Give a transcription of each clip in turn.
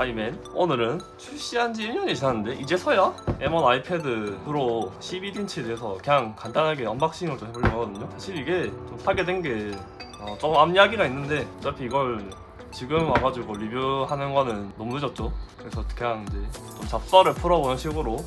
가이맨. 오늘은 출시한 지 1년이 지났는데 이제서야 M1 아이패드 프로 12인치에 대해서 그냥 간단하게 언박싱을 좀 해보려고 하거든요. 사실 이게 좀 사게 된 게 조금 앞 이야기가 있는데 어차피 이걸 지금 와가지고 리뷰하는 거는 너무 늦었죠. 그래서 그냥 이제 좀 잡설을 풀어보는 식으로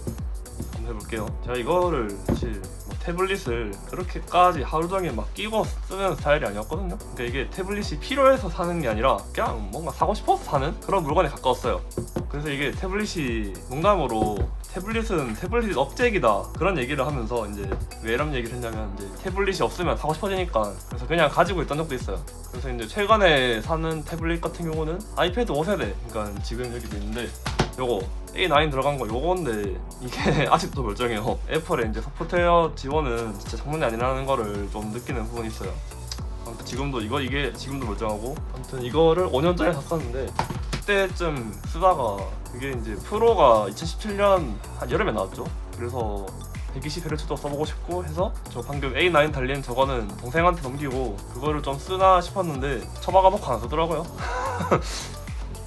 한번 해볼게요. 제가 이거를 사실 태블릿을 그렇게까지 하루 종일 막 끼고 쓰는 스타일이 아니었거든요. 그러니까 이게 태블릿이 필요해서 사는 게 아니라 그냥 뭔가 사고 싶어서 사는 그런 물건에 가까웠어요. 그래서 이게 태블릿이 농담으로 태블릿은 태블릿 업체기다 그런 얘기를 하면서 이제 왜 이런 얘기를 했냐면 이제 태블릿이 없으면 사고 싶어지니까 그래서 그냥 가지고 있던 적도 있어요. 그래서 이제 최근에 사는 태블릿 같은 경우는 아이패드 5세대, 그러니까 지금 여기도 있는데 요거 A9 들어간 거 요건데 이게 아직도 멀쩡해요. 애플의 이제 소프트웨어 지원은 진짜 장난이 아니라는 거를 좀 느끼는 부분이 있어요. 아무튼 지금도 이게 지금도 멀쩡하고, 아무튼 이거를 5년 전에 샀었는데 그때쯤 쓰다가 그게 이제 프로가 2017년 한 여름에 나왔죠. 그래서 120Hz도 써보고 싶고 해서 저 방금 A9 달린 저거는 동생한테 넘기고 그거를 좀 쓰나 싶었는데 처박아놓고 안 쓰더라고요.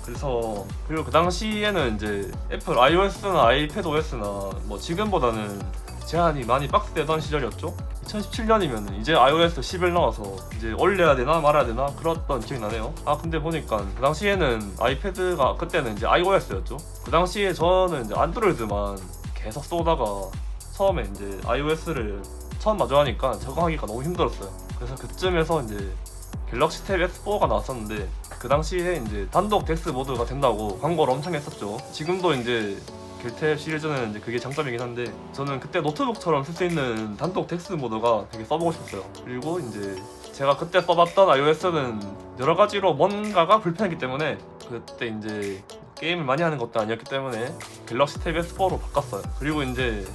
그래서 그리고 그 당시에는 이제 애플 iOS나 아이패드 OS나 뭐 지금보다는 제한이 많이 빡세던 시절이었죠. 2017년이면 이제 iOS 11 나와서 이제 올려야 되나 말아야 되나 그랬던 기억이 나네요. 아 근데 보니까 그 당시에는 아이패드가 그때는 이제 iOS였죠. 그 당시에 저는 이제 안드로이드만 계속 쏘다가 처음에 이제 iOS를 처음 마주하니까 적응하기가 너무 힘들었어요. 그래서 그쯤에서 이제 갤럭시 탭 S4가 나왔었는데 그 당시에 이제 단독 덱스 모드가 된다고 광고를 엄청 했었죠. 지금도 이제 갤탭 시리즈는 이제 그게 장점이긴 한데 저는 그때 노트북처럼 쓸 수 있는 단독 덱스 모드가 되게 써보고 싶었어요. 그리고 이제 제가 그때 써봤던 iOS는 여러 가지로 뭔가가 불편했기 때문에 그때 이제 게임을 많이 하는 것도 아니었기 때문에 갤럭시 탭 S4로 바꿨어요. 그리고 이제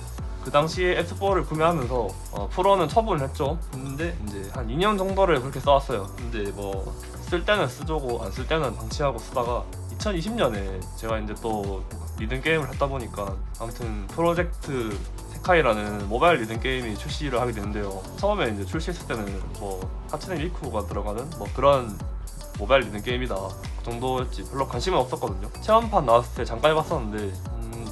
그 당시에 S4를 구매하면서 프로는 처분을 했죠. 근데 이제 한 2년 정도를 그렇게 써왔어요. 근데 뭐 쓸 때는 쓰죠고 안 쓸 때는 방치하고 쓰다가 2020년에 제가 이제 또 리듬 게임을 했다 보니까 아무튼 프로젝트 세카이라는 모바일 리듬 게임이 출시를 하게 되는데요. 처음에 이제 출시했을 때는 뭐 하츠네 미쿠가 들어가는 뭐 그런 모바일 리듬 게임이다 그 정도였지 별로 관심은 없었거든요. 체험판 나왔을 때 잠깐 해봤었는데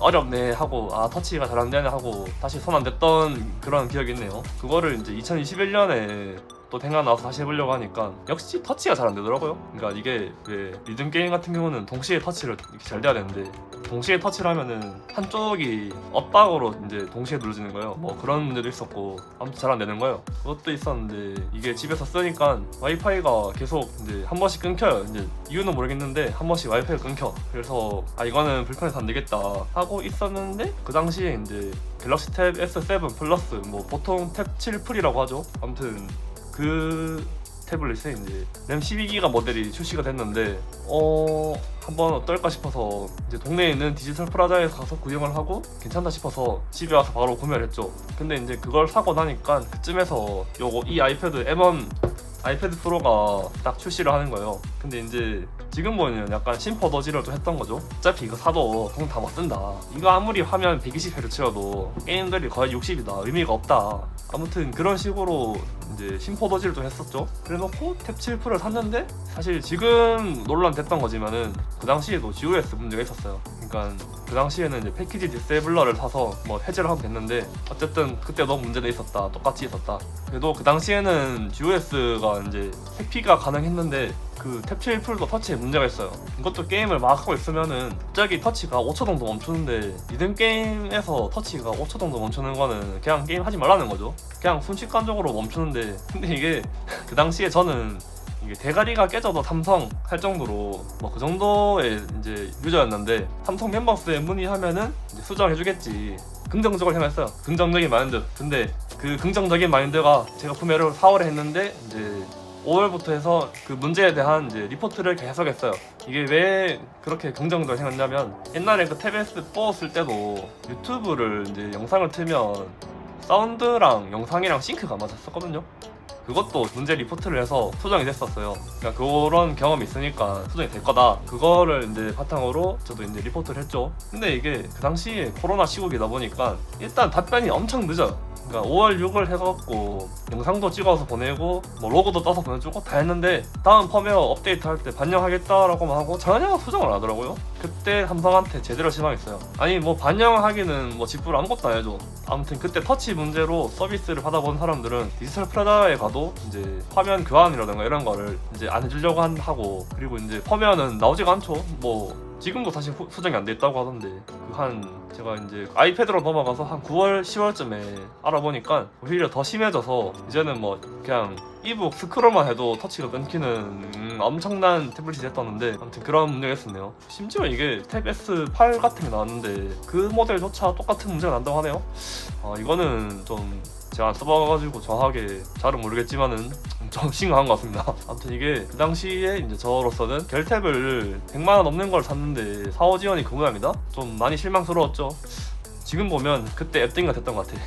어렵네 하고 터치가 잘 안 되네 하고 다시 손 안 댔던 그런 기억이 있네요. 그거를 이제 2021년에 또 생각 나와서 다시 해보려고 하니까 역시 터치가 잘 안 되더라고요. 그러니까 이게 그 리듬 게임 같은 경우는 동시에 터치를 이렇게 잘 돼야 되는데 동시에 터치를 하면은 한쪽이 엇박으로 이제 동시에 눌러지는 거예요. 뭐 그런 문제도 있었고 아무튼 잘 안 되는 거예요. 그것도 있었는데 이게 집에서 쓰니까 와이파이가 계속 이제 한 번씩 끊겨요. 이제 이유는 모르겠는데 한 번씩 와이파이가 끊겨. 그래서 이거는 불편해서 안 되겠다 하고 있었는데 그 당시에 이제 갤럭시 탭 S7 플러스 뭐 보통 탭 7 풀이라고 하죠. 아무튼 그 태블릿에 이제 램 12기가 모델이 출시가 됐는데 한번 어떨까 싶어서 이제 동네에 있는 디지털 프라자에서 가서 구경을 하고 괜찮다 싶어서 집에 와서 바로 구매를 했죠. 근데 이제 그걸 사고 나니까 그쯤에서 이 아이패드 M1 아이패드 프로가 딱 출시를 하는 거예요. 근데 이제 지금 보면 약간 심퍼더지를 또 했던 거죠. 어차피 이거 사도 돈 다 못 쓴다. 이거 아무리 화면 120Hz여도 게임들이 거의 60이다. 의미가 없다. 아무튼 그런 식으로 이제 심퍼더지를 좀 했었죠. 그래놓고 탭 7 프로를 샀는데 사실 지금 논란됐던 거지만은 그 당시에도 GOS 문제가 있었어요. 그러니까 그 당시에는 이제 패키지 디세이블러를 사서 뭐 해제를 하면 됐는데 어쨌든 그때 너무 문제가 있었다. 똑같이 있었다. 그래도 그 당시에는 GOS가 이제 회피가 가능했는데 그 탭 7 프로도 터치에 문제가 있어요. 이것도 게임을 막 하고 있으면은 갑자기 터치가 5초 정도 멈추는데 리듬 게임에서 터치가 5초 정도 멈추는 거는 그냥 게임 하지 말라는 거죠. 그냥 순식간적으로 멈추는데 근데 이게 그 당시에 저는 이게 대가리가 깨져도 삼성 할 정도로 뭐 그 정도의 이제 유저였는데 삼성 멤버스에 문의하면은 이제 수정해주겠지 긍정적으로 생각했어요. 긍정적인 마인드. 근데 그 긍정적인 마인드가 제가 구매를 4월에 했는데 이제 5월부터 해서 그 문제에 대한 이제 리포트를 계속했어요. 이게 왜 그렇게 긍정적으로 생각했냐면 옛날에 그 탭 S4 쓸 때도 유튜브를 이제 영상을 틀면 사운드랑 영상이랑 싱크가 안 맞았었거든요. 그것도 문제 리포트를 해서 수정이 됐었어요. 그러니까 그런 경험이 있으니까 수정이 될 거다. 그거를 이제 바탕으로 저도 이제 리포트를 했죠. 근데 이게 그 당시에 코로나 시국이다 보니까 일단 답변이 엄청 늦어요. 그러니까 5월 6월 해갖고 영상도 찍어서 보내고 뭐 로고도 떠서 보내주고 다 했는데 다음 펌웨어 업데이트 할 때 반영하겠다라고만 하고 전혀 수정을 안 하더라고요. 그때 삼성한테 제대로 실망했어요. 아니 뭐 반영하기는 뭐 직구로 아무것도 안 해줘. 아무튼 그때 터치 문제로 서비스를 받아본 사람들은 디지털 프라다에 가도 이제 화면 교환이라든가 이런 거를 이제 안 해주려고 하고, 그리고 이제 펌웨어는 나오지가 않죠. 뭐 지금도 사실 수정이 안 돼 있다고 하던데, 제가 이제 아이패드로 넘어가서 한 9월 10월쯤에 알아보니까 오히려 더 심해져서 이제는 뭐 그냥 이북 스크롤만 해도 터치가 끊기는 엄청난 태블릿이 됐었는데, 아무튼 그런 문제가 있었네요. 심지어 이게 탭 S8 같은 게 나왔는데 그 모델조차 똑같은 문제가 난다고 하네요. 이거는 좀 제가 안 써봐가지고 정확하게 잘은 모르겠지만은 좀 심각한 것 같습니다. 아무튼 이게 그 당시에 이제 저로서는 결탭을 100만원 넘는 걸 샀는데 4호 지원이 그 모양이다? 좀 많이 실망스러웠죠. 지금 보면 그때 앱등이가 됐던 것 같아.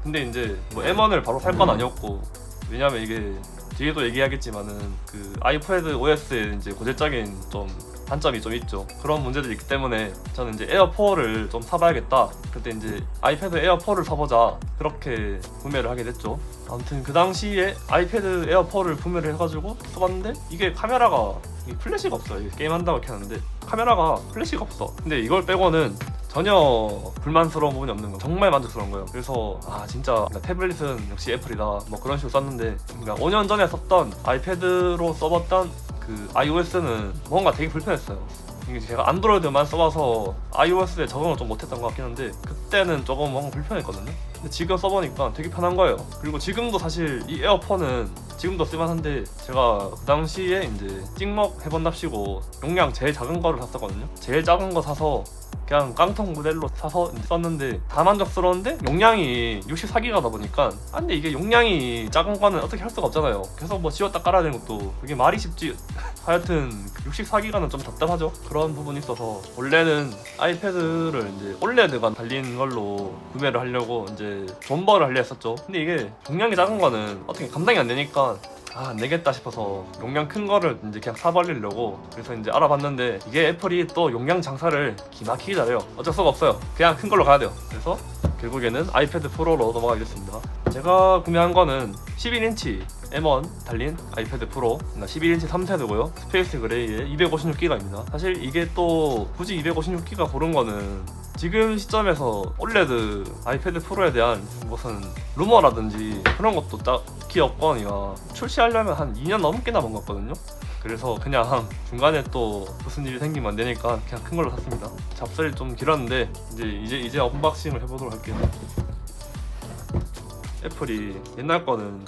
근데 이제 뭐 M1을 바로 살 건 아니었고, 왜냐면 이게 뒤에도 얘기하겠지만은 그 아이패드 OS에 이제 고질적인 좀 단점이 좀 있죠. 그런 문제들이 있기 때문에 저는 이제 에어4를 좀 사봐야겠다. 그때 이제 아이패드 에어4를 사보자, 그렇게 구매를 하게 됐죠. 아무튼 그 당시에 아이패드 에어4를 구매를 해가지고 써봤는데 이게 카메라가 플래시가 없어요. 이게 게임한다고 이렇게 하는데 카메라가 플래시가 없어. 근데 이걸 빼고는 전혀 불만스러운 부분이 없는 거, 정말 만족스러운 거예요. 그래서 진짜 태블릿은 역시 애플이다, 뭐 그런 식으로 썼는데, 그러니까 5년 전에 썼던 아이패드로 써봤던 그 iOS는 뭔가 되게 불편했어요. 이게 제가 안드로이드만 써봐서 iOS에 적응을 좀 못했던 것 같긴 한데, 그때는 조금 뭔가 불편했거든요. 근데 지금 써보니까 되게 편한 거예요. 그리고 지금도 사실 이 에어폰은 지금도 쓸만한데, 제가 그 당시에 이제 찍먹 해본답시고 용량 제일 작은 거를 샀었거든요. 제일 작은 거 사서 그냥 깡통 모델로 사서 썼는데 다 만족스러운데 용량이 64기가다 보니까, 근데 이게 용량이 작은 거는 어떻게 할 수가 없잖아요. 계속 뭐 지웠다 깔아야 되는 것도 그게 말이 쉽지. 하여튼 64기가는 좀 답답하죠. 그런 부분이 있어서 원래는 아이패드를 이제 올레드가 달린 걸로 구매를 하려고 이제 존버를 하려 했었죠. 근데 이게 용량이 작은 거는 어떻게 감당이 안 되니까 안 되겠다 싶어서 용량 큰 거를 이제 그냥 사버리려고, 그래서 이제 알아봤는데 이게 애플이 또 용량 장사를 기막히게 잘해요. 어쩔 수가 없어요. 그냥 큰 걸로 가야 돼요. 그래서 결국에는 아이패드 프로로 넘어가게 됐습니다. 제가 구매한 거는 11인치 M1 달린 아이패드 프로, 11인치 3세대고요. 스페이스 그레이에 256기가입니다. 사실 이게 또 굳이 256기가 고른 거는 지금 시점에서 올레드 아이패드 프로에 대한 무슨 루머라든지 그런 것도 딱히 없거니와 출시하려면 한 2년 넘게 남은 것 같거든요. 그래서 그냥 중간에 또 무슨 일이 생기면 안 되니까 그냥 큰 걸로 샀습니다. 잡설이 좀 길었는데 이제 언박싱을 해보도록 할게요. 애플이 옛날 거는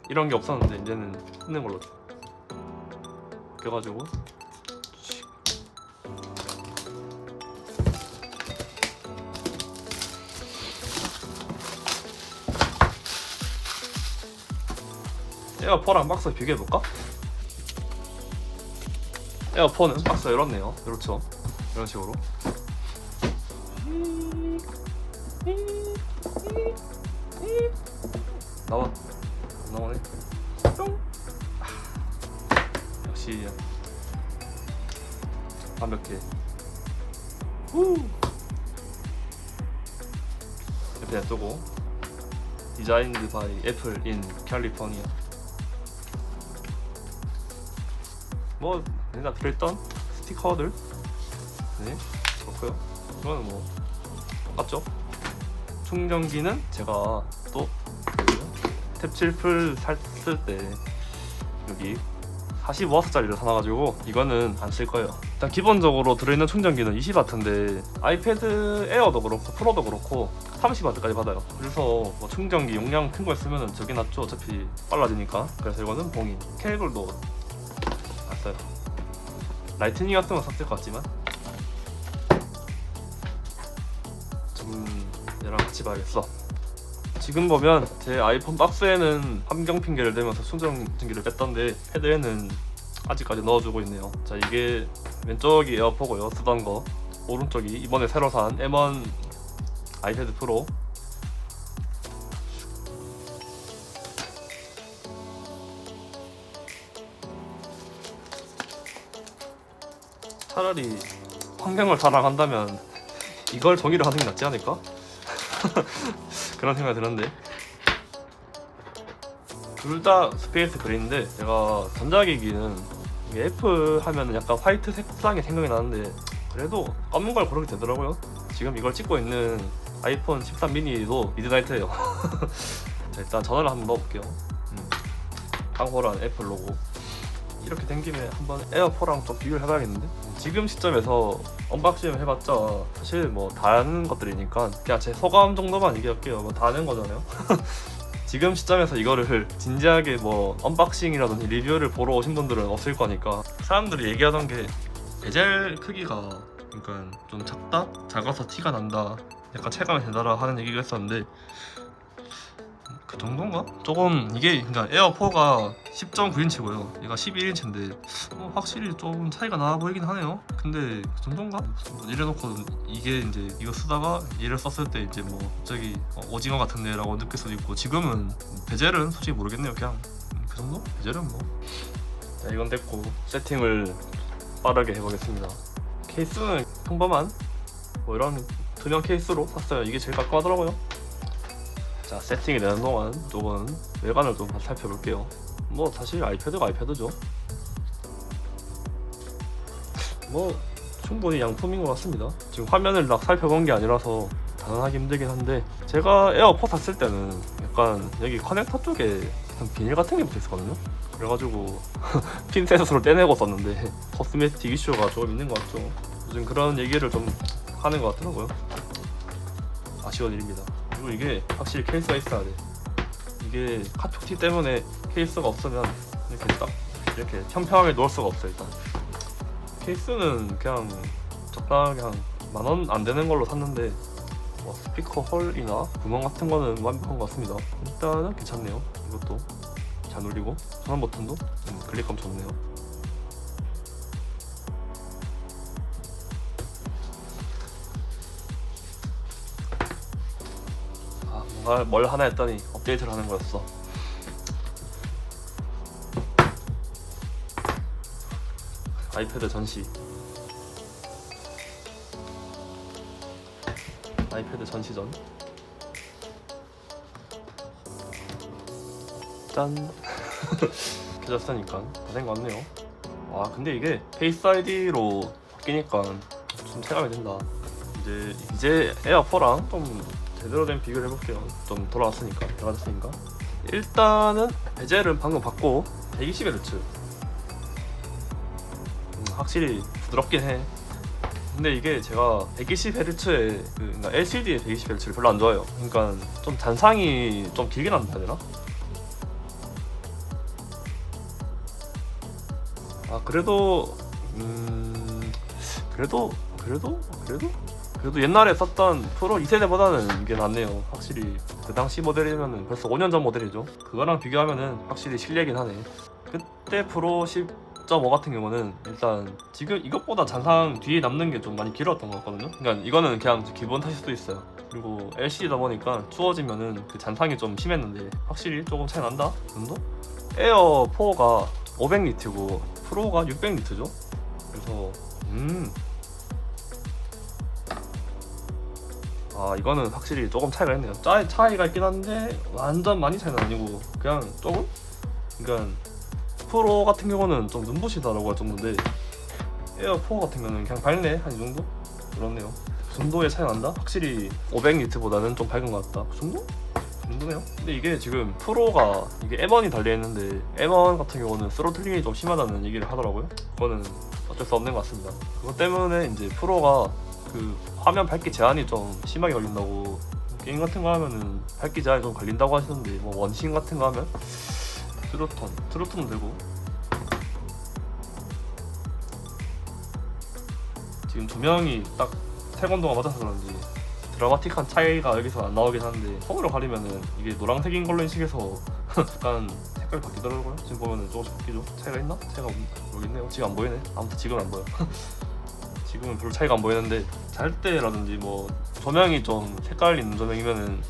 이런 게 없었는데 이제는 있는 걸로 그래가지고 에어4랑 박스 비교해볼까? 에어4는 박스가 이렇네요. 그렇죠. 이런 식으로 나와. 안 나오네. 뿅. 역시 완벽해. 옆에 놔두고 디자인드 바이 애플 인 캘리포니아. 뭐 내가 들어있던 스티커들 그렇고요. 이거는 뭐 똑같죠. 충전기는 제가 또 탭 7풀 샀을 때 여기 45W짜리를 사놔가지고 이거는 안 쓸 거예요. 일단 기본적으로 들어있는 충전기는 20W인데 아이패드 에어도 그렇고 프로도 그렇고 30W까지 받아요. 그래서 뭐 충전기 용량 큰 거 쓰면은 저게 낫죠. 어차피 빨라지니까. 그래서 이거는 봉인. 케이블도 안 써요. 라이트닝이었으면 샀을 것 같지만 좀 얘랑 같이 봐야겠어. 지금 보면 제 아이폰 박스에는 환경 핑계를 대면서 충전기를 뺐던데 패드에는 아직까지 넣어주고 있네요. 자, 이게 왼쪽이 에어포고요. 쓰던 거. 오른쪽이 이번에 새로 산 M1 아이패드 프로. 차라리 환경을 사랑한다면 이걸 정의를 하는 게 낫지 않을까? 그런 생각이 드는데 둘 다 스페이스 그레이인데 제가 전자기기는 이게 애플 하면은 약간 화이트 색상이 생각이 나는데 그래도 검은 걸 고르게 되더라고요. 지금 이걸 찍고 있는 아이폰 13 미니도 미드나이트예요. 자, 일단 전화를 한번 넣어볼게요. 강호란 애플 로고. 이렇게 된 김에 한번 에어포랑 좀 비교를 해봐야겠는데 지금 시점에서 언박싱을 해봤자 사실 뭐 다 아는 것들이니까 그냥 제 소감 정도만 얘기할게요. 뭐 다 아는 거잖아요. 지금 시점에서 이거를 진지하게 뭐 언박싱이라든지 리뷰를 보러 오신 분들은 없을 거니까 사람들이 얘기하던 게 베젤 크기가 그러니까 좀 작다? 작아서 티가 난다 약간 체감이 된다라 하는 얘기가 있었는데 그 정도인가? 조금 이게 그러니까 에어4가 10.9인치고요 얘가 11인치인데 확실히 좀 차이가 나 보이긴 하네요. 근데 그 정도인가? 이래놓고 이게 이제 이거 쓰다가 얘를 썼을 때 이제 뭐 갑자기 오징어 같은데 라고 느낄 수도 있고 지금은 베젤은 솔직히 모르겠네요. 그냥 그 정도? 베젤은 뭐 자, 이건 됐고 세팅을 빠르게 해보겠습니다. 케이스는 평범한 뭐 이런 투명 케이스로 샀어요. 이게 제일 깔끔하더라고요. 자, 세팅이 되는 동안 조금 외관을 좀 살펴볼게요. 뭐 사실 아이패드가 아이패드죠. 뭐 충분히 양품인 것 같습니다. 지금 화면을 막 살펴본 게 아니라서 단언하기 힘들긴 한데 제가 에어포 샀을 때는 약간 여기 커넥터 쪽에 비닐 같은 게 붙어 있었거든요. 그래가지고 핀셋으로 떼내고 썼는데 코스메틱 이슈가 조금 있는 것 같죠. 요즘 그런 얘기를 좀 하는 것 같더라고요. 아쉬운 일입니다. 그리고 이게 확실히 케이스가 있어야 돼. 이게 카톡티 때문에 케이스가 없으면 이렇게 딱 이렇게 평평하게 놓을 수가 없어요. 일단 케이스는 그냥 적당하게 한 10,000원 안 되는 걸로 샀는데 뭐 스피커 홀이나 구멍 같은 거는 완벽한 것 같습니다. 일단은 괜찮네요. 이것도 잘 눌리고 전원 버튼도 클릭감 좋네요. 뭔가 뭘 하나 했더니 업데이트를 하는 거였어. 아이패드 전시. 아이패드 전시전. 짠. 켜졌으니까 다 된 거 같네요. 와 근데 이게 페이스 아이디로 바뀌니까 좀 체감이 된다. 이제 에어4랑 좀 제대로 된 비교를 해볼게요. 좀 돌아왔으니까 들어갔으니까 일단은 베젤은 방금 받고 120Hz 확실히 부드럽긴 해. 근데 이게 제가 120Hz에 그러니까 LCD의 120Hz를 별로 안 좋아해요. 그러니까 좀 잔상이 좀 길게 난다 해야 되나? 아 그래도 그래도 옛날에 썼던 프로 2세대보다는 이게 낫네요. 확실히 그 당시 모델이면은 벌써 5년 전 모델이죠. 그거랑 비교하면은 확실히 실례긴 하네. 그때 프로 10.5 같은 경우는 일단 지금 이것보다 잔상 뒤에 남는 게 좀 많이 길었던 것 같거든요. 그러니까 이거는 그냥 기본 탓일 수도 있어요. 그리고 LCD다 보니까 추워지면은 그 잔상이 좀 심했는데 확실히 조금 차이 난다 정도? 에어 4가 500니트고 프로가 600니트죠. 그래서 아 이거는 확실히 조금 차이가 있네요. 차이가 있긴 한데 완전 많이 차이는 아니고 그냥 조금? 그러니까 프로 같은 경우는 좀 눈부시다라고 할 정도인데 에어4 같은 경우는 그냥 밝네 한 이 정도? 그렇네요. 그 정도의 차이 난다? 확실히 500니트보다는 좀 밝은 것 같다. 그 정도? 그 정도네요. 근데 이게 지금 프로가 이게 M1이 달려있는데 M1 같은 경우는 스로틀링이 좀 심하다는 얘기를 하더라고요. 그거는 어쩔 수 없는 것 같습니다. 그것 때문에 이제 프로가 그 화면 밝기 제한이 좀 심하게 걸린다고 게임 같은 거 하면은 밝기 제한이 좀 걸린다고 하시던데 뭐 원신 같은 거 하면 트루톤은 되고 지금 조명이 딱 태권도가 맞아서 그런지 드라마틱한 차이가 여기서 안 나오긴 하는데 폰으로 가리면은 이게 노란색인 걸로 인식해서 약간 색깔이 바뀌더라고요. 지금 보면은 조금씩 바뀌죠. 차이가 있나? 차이가 모르겠네요. 지금 안 보이네. 아무튼 지금 안 보여. 지금은 별로 차이가 안 보이는데 잘 때라든지 뭐 조명이 좀 색깔 있는 조명이면은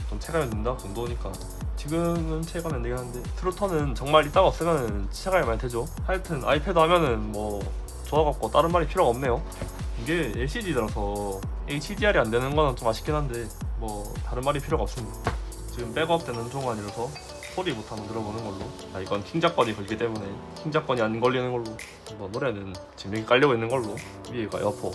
좀 체감이 된다 정도니까 지금은 체감이 안 되긴 한데 트루턴은 정말 이따가 없으면은 체감이 많이 되죠. 하여튼 아이패드 하면은 뭐 좋아갖고 다른 말이 필요가 없네요. 이게 LCD라서 HDR이 안 되는 거는 좀 아쉽긴 한데 뭐 다른 말이 필요가 없습니다. 지금 백업 되는 종안이라서 소리부터 한번 들어보는 걸로. 이건 킹작권이 걸리기 때문에 킹작권이 안 걸리는 걸로. 뭐 노래는 지금 여기 깔려고 있는 걸로. 위에가 에어포.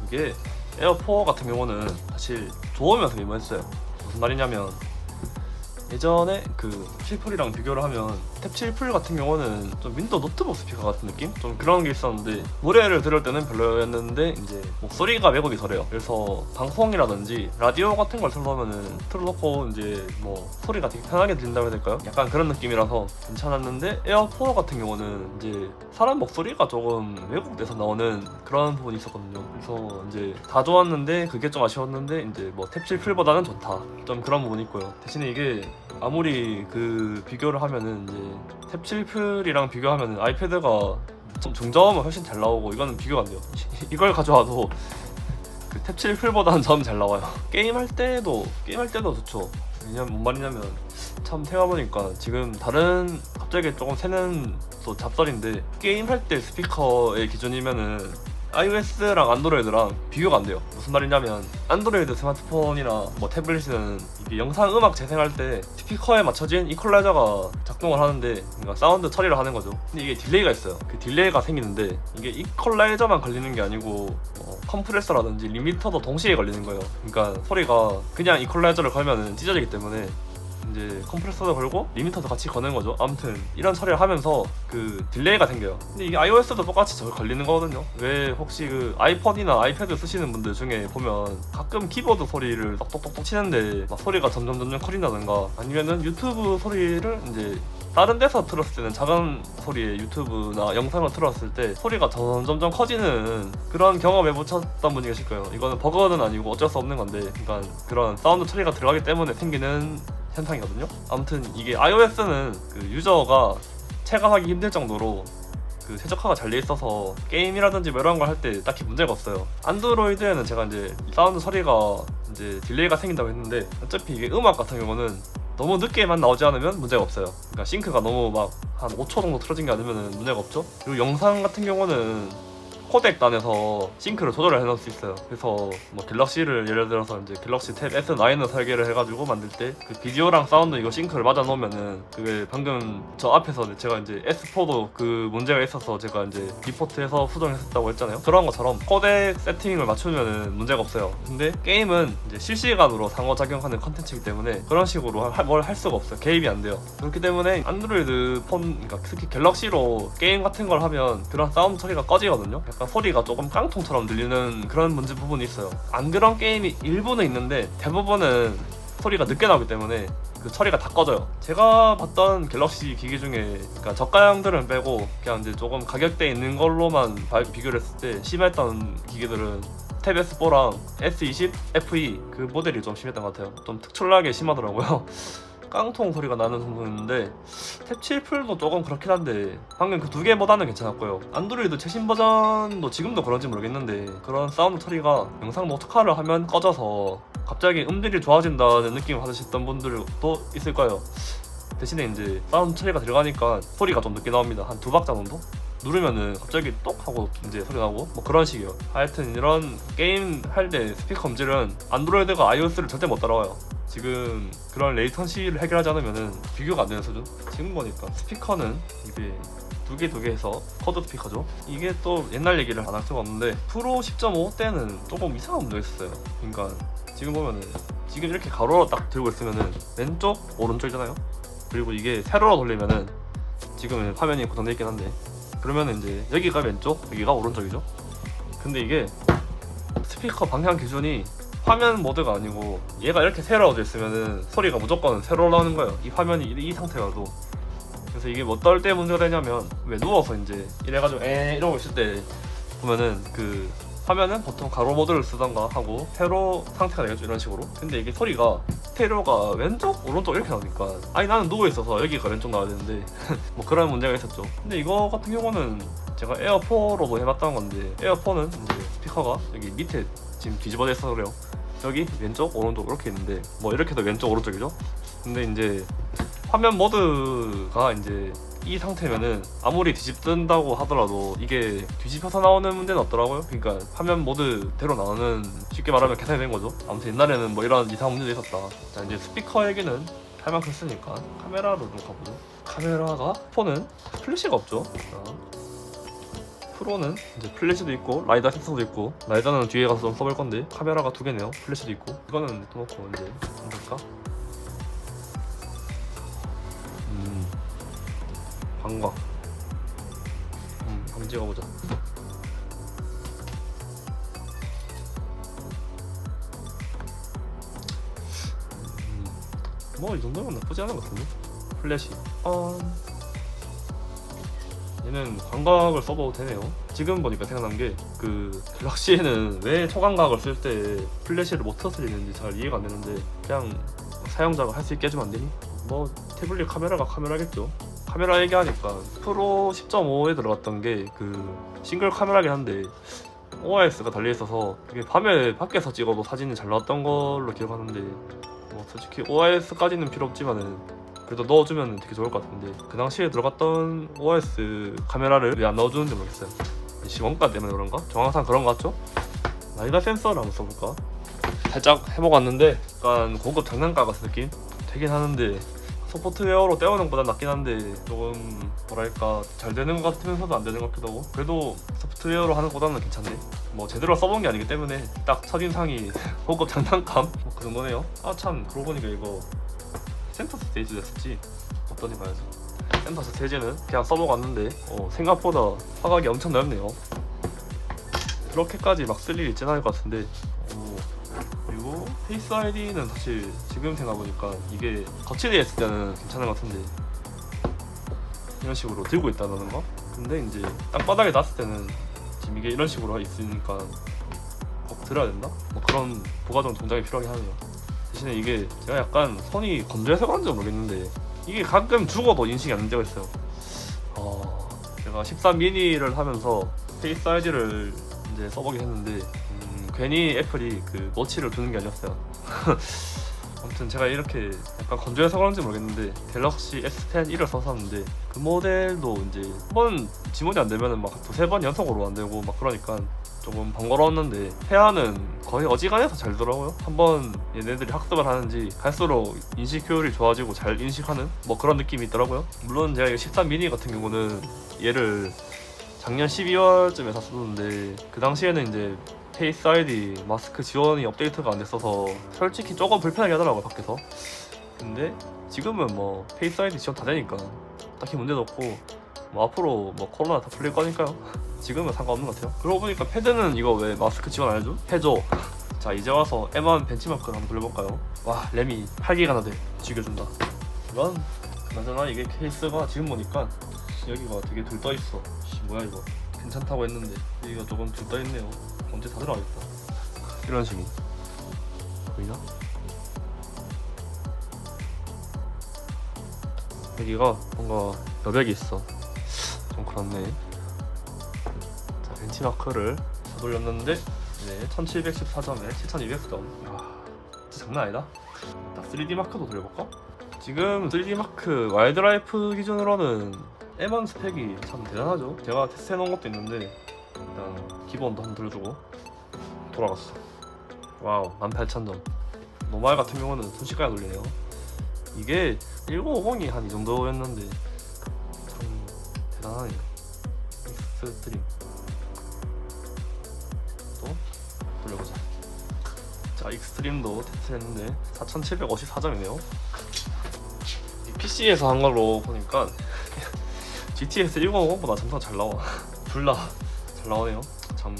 이게 에어4 같은 경우는 사실 좋으면서 위험했어요. 무슨 말이냐면 예전에 그 7풀이랑 비교를 하면 탭 7풀 같은 경우는 좀 윈도우 노트북 스피커 같은 느낌? 좀 그런 게 있었는데 노래를 들을 때는 별로였는데 이제 목소리가 왜곡이 덜해요. 그래서 방송이라든지 라디오 같은 걸 틀어놓으면은 틀어놓고 이제 뭐 소리가 되게 편하게 들린다고 해야 될까요? 약간 그런 느낌이라서 괜찮았는데 에어4 같은 경우는 이제 사람 목소리가 조금 왜곡돼서 나오는 그런 부분이 있었거든요. 그래서 이제 다 좋았는데 그게 좀 아쉬웠는데 이제 뭐 탭 7풀보다는 좋다. 좀 그런 부분이 있고요. 대신에 이게 아무리 그 비교를 하면은 이제 탭 7풀이랑 비교하면은 아이패드가 좀 중저음은 훨씬 잘 나오고 이거는 비교가 안 돼요. 이걸 가져와도 그 탭 7풀보다는 저음 잘 나와요. 게임할 때도 좋죠. 왜냐면 뭔 말이냐면 참 생각해보니까 지금 다른 갑자기 조금 새는 또 잡설인데 게임할 때 스피커의 기준이면은 iOS랑 안드로이드랑 비교가 안 돼요. 무슨 말이냐면 안드로이드 스마트폰이나 뭐 태블릿은 이게 영상 음악 재생할 때 스피커에 맞춰진 이퀄라이저가 작동을 하는데 그러니까 사운드 처리를 하는 거죠. 근데 이게 딜레이가 있어요. 그 딜레이가 생기는데 이게 이퀄라이저만 걸리는 게 아니고 컴프레서라든지 리미터도 동시에 걸리는 거예요. 그러니까 소리가 그냥 이퀄라이저를 걸면은 찢어지기 때문에 이제 컴프레서도 걸고 리미터도 같이 거는 거죠. 아무튼 이런 처리를 하면서 그 딜레이가 생겨요. 근데 이게 iOS도 똑같이 저걸 걸리는 거거든요. 왜 혹시 그 아이폰이나 아이패드 쓰시는 분들 중에 보면 가끔 키보드 소리를 똑똑똑똑 치는데 막 소리가 점점 커진다든가 아니면은 유튜브 소리를 이제 다른 데서 들었을 때는 작은 소리의 유튜브나 영상을 틀었을 때 소리가 점점 커지는 그런 경험에 묻혔던 분이 계실 거예요. 이거는 버거는 아니고 어쩔 수 없는 건데 그러니까 그런 사운드 처리가 들어가기 때문에 생기는 현상이거든요. 아무튼 이게 iOS는 그 유저가 체감하기 힘들 정도로 그 최적화가 잘 돼 있어서 게임이라든지 뭐 이런 걸 할 때 딱히 문제가 없어요. 안드로이드에는 제가 이제 사운드 처리가 이제 딜레이가 생긴다고 했는데 어차피 이게 음악 같은 경우는 너무 늦게만 나오지 않으면 문제가 없어요. 그러니까 싱크가 너무 막 한 5초 정도 틀어진 게 아니면 문제가 없죠. 그리고 영상 같은 경우는 코덱 단에서 싱크를 조절을 해놓을 수 있어요. 그래서 뭐 갤럭시를 예를 들어서 이제 갤럭시 탭 S9을 설계를 해가지고 만들 때 그 비디오랑 사운드 이거 싱크를 맞아 놓으면은 그게 방금 저 앞에서 제가 이제 S4도 그 문제가 있어서 제가 이제 리포트해서 수정했었다고 했잖아요. 그런 것처럼 코덱 세팅을 맞추면은 문제가 없어요. 근데 게임은 이제 실시간으로 상호작용하는 컨텐츠이기 때문에 그런 식으로 뭘 할 수가 없어요. 개입이 안 돼요. 그렇기 때문에 안드로이드 폰, 그러니까 특히 갤럭시로 게임 같은 걸 하면 그런 사운드 처리가 꺼지거든요. 약간 소리가 조금 깡통처럼 들리는 그런 문제 부분이 있어요. 안 그런 게임이 일부는 있는데 대부분은 소리가 늦게 나오기 때문에 그 처리가 다 꺼져요. 제가 봤던 갤럭시 기기 중에 그러니까 저가형들은 빼고 그냥 이제 조금 가격대 있는 걸로만 비교를 했을 때 심했던 기기들은 탭 S4랑 S20 FE 그 모델이 좀 심했던 것 같아요. 좀 특출나게 심하더라고요. 깡통 소리가 나는 정도였는데 탭 7풀도 조금 그렇긴 한데 방금 그 두 개보다는 괜찮았고요. 안드로이드 최신 버전도 지금도 그런지 모르겠는데 그런 사운드 처리가 영상 노트카를 하면 꺼져서 갑자기 음질이 좋아진다는 느낌을 받으셨던 분들도 있을 거예요. 대신에 이제 사운드 처리가 들어가니까 소리가 좀 늦게 나옵니다. 한 2박자 정도? 누르면은 갑자기 똑 하고 이제 소리 나고 뭐 그런 식이에요. 하여튼 이런 게임 할 때 스피커 음질은 안드로이드가 iOS를 절대 못 따라와요. 지금 그런 레이턴시를 해결하지 않으면은 비교가 안 되는 수준? 지금 보니까 스피커는 이게 두 개 해서 쿼드 스피커죠. 이게 또 옛날 얘기를 안 할 수가 없는데 프로 10.5 때는 조금 이상한 문제가 있었어요. 그러니까 지금 보면은 지금 이렇게 가로로 딱 들고 있으면은 왼쪽 오른쪽이잖아요. 그리고 이게 세로로 돌리면은 지금 화면이 고정되어 있긴 한데 그러면은 이제 여기가 왼쪽, 여기가 오른쪽이죠. 근데 이게 스피커 방향 기준이 화면 모드가 아니고 얘가 이렇게 세로로 있으면은 소리가 무조건 세로로 나오는 거예요. 이 화면이 이 상태여도. 그래서 이게 뭐 어떨 때 문제가 되냐면 왜 누워서 이제 이래가지고 이러고 있을 때 보면은 그 화면은 보통 가로 모드를 쓰던가 하고 세로 상태가 되겠죠. 이런 식으로. 근데 이게 소리가 스테레오가 왼쪽 오른쪽 이렇게 나오니까 아니 나는 누워있어서 여기가 왼쪽 나와야 되는데 뭐 그런 문제가 있었죠. 근데 이거 같은 경우는 제가 에어4로도 해봤던 건데 에어4는 이제 스피커가 여기 밑에 지금 뒤집어져 있어서 그래요. 여기 왼쪽 오른쪽 이렇게 있는데 뭐 이렇게도 왼쪽 오른쪽이죠. 근데 이제 화면 모드가 이제 이 상태면은 아무리 뒤집든다고 하더라도 이게 뒤집혀서 나오는 문제는 없더라고요. 그러니까 화면 모드대로 나오는, 쉽게 말하면 계산이 된 거죠. 아무튼 옛날에는 뭐 이런 이상한 문제도 있었다. 자, 이제 스피커 얘기는 할 만큼 쓰니까 카메라로 좀 가보죠. 카메라가 폰은 플래시가 없죠. 자, 프로는 이제 플래시도 있고 라이더 센서도 있고, 라이더는 뒤에 가서 좀 써볼 건데 카메라가 두 개네요. 플래시도 있고. 이거는 또 놓고 이제 한번 볼까? 광각. 한번 찍어보자. 뭐 이 정도면 나쁘지 않은 것 같은데. 플래시 얘는 광각을 써봐도 되네요. 지금 보니까 생각난 게 그 갤럭시에는 왜 초광각을 쓸 때 플래시를 못 터뜨리는지 잘 이해가 안 되는데, 그냥 사용자가 할 수 있게 해주면 안 되니? 뭐 태블릿 카메라가 카메라겠죠. 카메라 얘기하니까 프로 10.5에 들어갔던 게 그 싱글 카메라긴 한데 OIS가 달려있어서 그게 밤에 밖에서 찍어도 사진이 잘 나왔던 걸로 기억하는데, 뭐 솔직히 OIS까지는 필요 없지만은 그래도 넣어주면 되게 좋을 것 같은데, 그 당시에 들어갔던 OIS 카메라를 왜 안 넣어주는지 모르겠어요. 원가 때문에 그런가? 정확한 그런 것 같죠? 라이다 센서를 한번 써볼까? 살짝 해보고 왔는데 약간 고급 장난감 같은 느낌? 되긴 하는데 소프트웨어로 때우는 것보다 낫긴 한데, 조금 뭐랄까 잘 되는 것 같으면서도 안 되는 것 같기도 하고, 그래도 소프트웨어로 하는 것보다는 괜찮네. 뭐 제대로 써본 게 아니기 때문에 딱 첫인상이 고급 장난감? 뭐 그 정도네요. 아 참, 그러고 보니까 이거 센터 스테이지 됐었지? 어떠니 봐야지. 센터 스테이지는 그냥 써보고 왔는데 생각보다 화각이 엄청 넓네요. 그렇게까지 막 쓸 일이 있진 않을 것 같은데. 그리고 페이스 아이디는 사실 지금 생각해보니까 이게 거치대에 있을 때는 괜찮은 것 같은데, 이런 식으로 들고 있다는 거? 근데 이제 땅바닥에 놨을 때는 지금 이게 이런 식으로 있으니까 꼭 들어야 된다? 뭐 그런 부가적 동작이 필요하긴 하네요. 대신에 이게 제가 약간 손이 건조해서 그런지 모르겠는데 이게 가끔 죽어도 인식이 안 되고 있어요. 제가 13 미니를 하면서 페이스 아이디를 이제 써보긴 했는데 괜히 애플이 그 노치를 두는 게 아니었어요. 아무튼 제가 이렇게 약간 건조해서 그런지 모르겠는데 갤럭시 S10 1을 썼었는데 그 모델도 이제 한번 지문이 안 되면은 막 두세 번 연속으로 안 되고 막 그러니까 조금 번거로웠는데, 회화는 거의 어지간해서 잘 되더라고요. 한번 얘네들이 학습을 하는지 갈수록 인식 효율이 좋아지고 잘 인식하는 뭐 그런 느낌이 있더라고요. 물론 제가 이거 13 미니 같은 경우는 얘를 작년 12월쯤에 샀었는데 그 당시에는 이제 페이스 아이디 마스크 지원이 업데이트가 안 됐어서 솔직히 조금 불편하게 하더라고요, 밖에서. 근데 지금은 뭐 페이스 아이디 지원 다 되니까 딱히 문제도 없고, 뭐 앞으로 뭐 코로나 다 풀릴 거니까요. 지금은 상관없는 것 같아요. 그러고 보니까 패드는 이거 왜 마스크 지원 안 해줘? 해줘. 자, 이제 와서 M1 벤치마크를 한번 돌려볼까요? 와, 램이 8기가나 돼. 죽여준다. 이건 그나저나 이게 케이스가 지금 보니까 여기가 되게 들떠있어. 뭐야 이거. 괜찮다고 했는데 여기가 조금 들떠있네요. 언제 다 들어가겠다. 이런 식으로 보이나? 여기가 뭔가 여백이 있어. 좀 그렇네. 자, 벤치마크를 다 돌렸는데 1714점에 7200점. 진짜 장난 아니다. 딱 3D 마크도 돌려볼까? 지금 3D 마크 와일드라이프 기준으로는 M1 스펙이 참 대단하죠. 제가 테스트 해놓은 것도 있는데 일단 기본도 한번 돌려주고 돌아갔어. 와우, 18,000점. 노말 같은 경우는 순식간에 돌리네요. 이게 1950이 한 이 정도였는데 참 대단하네요. 익스트림 또 돌려보자. 자, 익스트림도 테스트했는데 4754점이네요. PC에서 한 걸로 보니까 GTX 1050보다 점수가 잘 나와. 둘 다 잘 나오네요. 참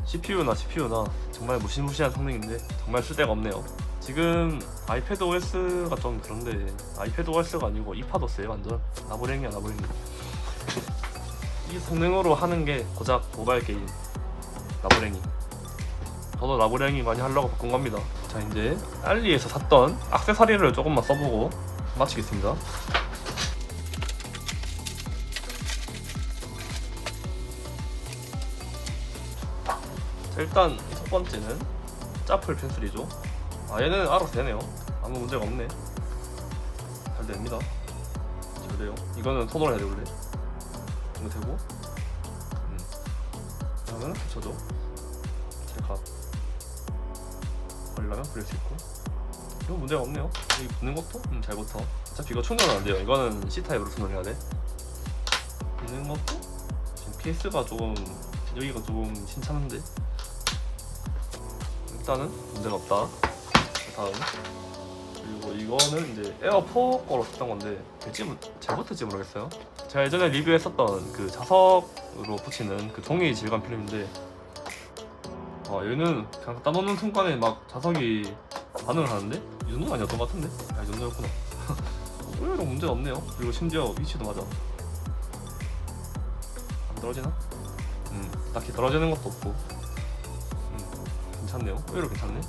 CPU나 GPU나 정말 무시무시한 성능인데 정말 쓸데가 없네요. 지금 아이패드 OS가 좀 그런데 아이패드 OS가 아니고 이파도스에 완전 나부랭이야 나부랭이. 이 성능으로 하는 게 고작 모바일 게임 나부랭이. 저도 나부랭이 많이 하려고 바꾼 겁니다. 자, 이제 알리에서 샀던 액세서리를 조금만 써보고 마치겠습니다. 자, 일단 번째는 짜플 펜슬이죠. 얘는 알아서 되네요. 아무 문제가 없네. 잘 됩니다. 잘 돼요. 이거는 톤으로 해야 돼 원래. 이거 되고 그러면 붙여줘. 제가 버리려면 버릴 수 있고. 이거 문제가 없네요. 이 붙는 것도 잘 붙어. 어차피 이거 충전은 안 돼요. 이거는 C타입으로 충전해야 돼. 붙는 것도 지금 케이스가 조금 여기가 조금 신찮은데 일단은 문제가 없다. 다음 그리고 이거는 이제 에어4 거로 썼던 건데 될지 잘 붙을지 모르겠어요. 제가 예전에 리뷰했었던 그 자석으로 붙이는 그 종이 질감 필름인데 얘는 그냥 갖다 놓는 순간에 막 자석이 반응을 하는데 이 정도는 아니었던 것 같은데? 이 정도였구나. 의외로 문제가 없네요. 그리고 심지어 위치도 맞아. 안 떨어지나? 딱히 떨어지는 것도 없고 괜찮네요. 의외로 괜찮네.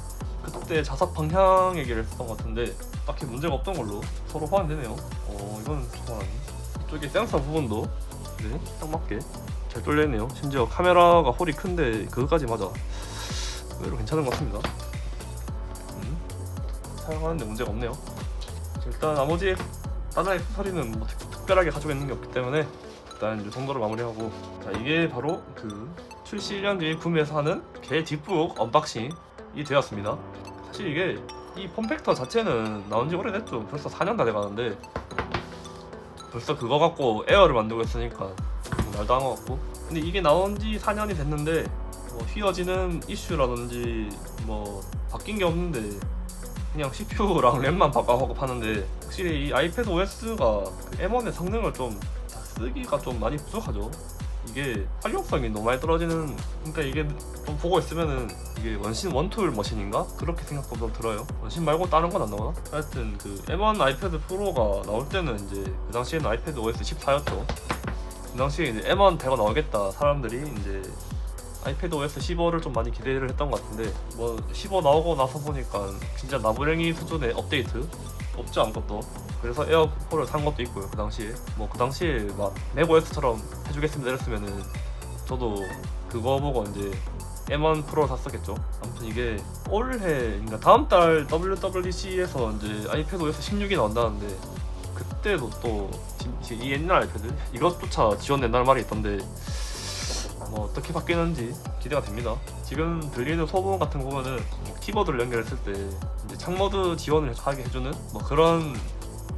그때 자석 방향 얘기를 했었던 것 같은데 딱히 문제가 없던 걸로 서로 호환되네요. 이건 좋아하네. 이쪽에 센서 부분도 딱 맞게 잘 뚫려있네요. 심지어 카메라가 홀이 큰데 그거까지 맞아. 의외로 괜찮은 것 같습니다. 사용하는데 문제가 없네요. 일단 나머지 다른 액세서리는 뭐 특별하게 가지고 있는 게 없기 때문에 일단 이 정도로 마무리하고, 자 이게 바로 그 출시 1년 뒤에 구매해서 하는 개 뒷북 언박싱이 되었습니다. 사실 이게 이 폼팩터 자체는 나온 지 오래됐죠. 벌써 4년 다 돼가는데 벌써 그거 갖고 에어를 만들고 있으니까 말도 안 것 같고, 근데 이게 나온 지 4년이 됐는데 뭐 휘어지는 이슈라든지 뭐 바뀐 게 없는데 그냥 CPU랑 램만 바꿔갖고 파는데, 확실히 이 아이패드 OS가 그 M1의 성능을 좀 쓰기가 좀 많이 부족하죠. 이게 활용성이 너무 많이 떨어지는, 그러니까 이게 좀 보고 있으면은 이게 원툴 머신인가? 그렇게 생각도 들어요. 원신 말고 다른 건 안 나오나? 하여튼 그 M1 아이패드 프로가 나올 때는 이제 그 당시에는 아이패드 OS 14였죠. 그 당시에 이제 M1 대가 나오겠다 사람들이 이제 아이패드 OS 15를 좀 많이 기대를 했던 것 같은데, 뭐 15 나오고 나서 보니까 진짜 나부랭이 수준의 업데이트 없지 않것도. 그래서 에어4를 산 것도 있고요. 그 당시에 뭐 그 당시에 막 맥OS처럼 해주겠습니다 이랬으면은 저도 그거 보고 이제 M1 프로 샀었겠죠. 아무튼 이게 올해, 그러니까 다음 달 WWDC에서 이제 아이패드 OS 16이 나온다는데, 그때도 또 이 옛날 아이패드 이것조차 지원된다는 말이 있던데 뭐 어떻게 바뀌는지 기대가 됩니다. 지금 들리는 소문 같은 거 보면은 키보드를 연결했을 때 이제 창모드 지원을 하게 해주는 뭐 그런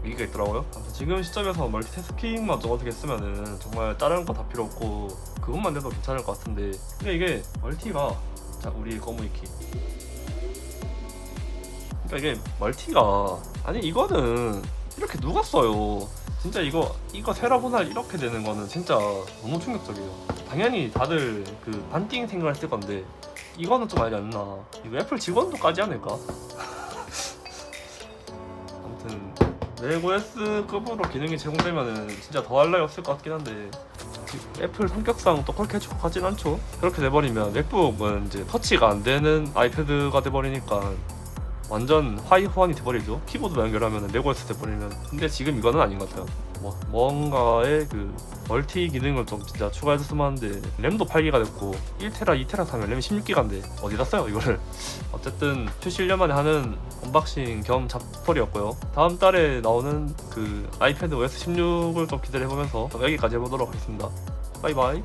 얘기가 있더라고요. 지금 시점에서 멀티태스킹만 좀 어떻게 쓰면은 정말 다른 거 다 필요 없고 그것만 돼도 괜찮을 것 같은데, 근데 이게 멀티가, 자 우리 거무이키, 그러니까 이게 멀티가, 아니 이거는 이렇게 누가 써요. 진짜 이거 세라보날 이렇게 되는 거는 진짜 너무 충격적이에요. 당연히 다들 그 반띵 생각을 했을 건데 이거는 좀 아니지 않나. 이거 애플 직원도 까지 않을까? 아무튼 맥OS급으로 기능이 제공되면은 진짜 더할 나위 없을 것 같긴 한데, 애플 성격상 또 그렇게 해줄 것 같진 않죠. 그렇게 돼버리면 맥북은 이제 터치가 안 되는 아이패드가 돼버리니까 완전 하이 호환이 돼버리죠. 키보드 연결하면 맥OS 돼버리면. 근데 지금 이거는 아닌 것 같아요. 뭐 뭔가의 그 멀티 기능을 좀 진짜 추가해줬으면 하는데, 램도 8기가 됐고 1테라 2테라 사면 램이 16기가인데 어디다 써요 이거를. 어쨌든 출시 1년 만에 하는 언박싱 겸 잡설이었고요. 다음 달에 나오는 그 아이패드 OS 16을 좀 기대를 해보면서 여기까지 해보도록 하겠습니다. 바이바이.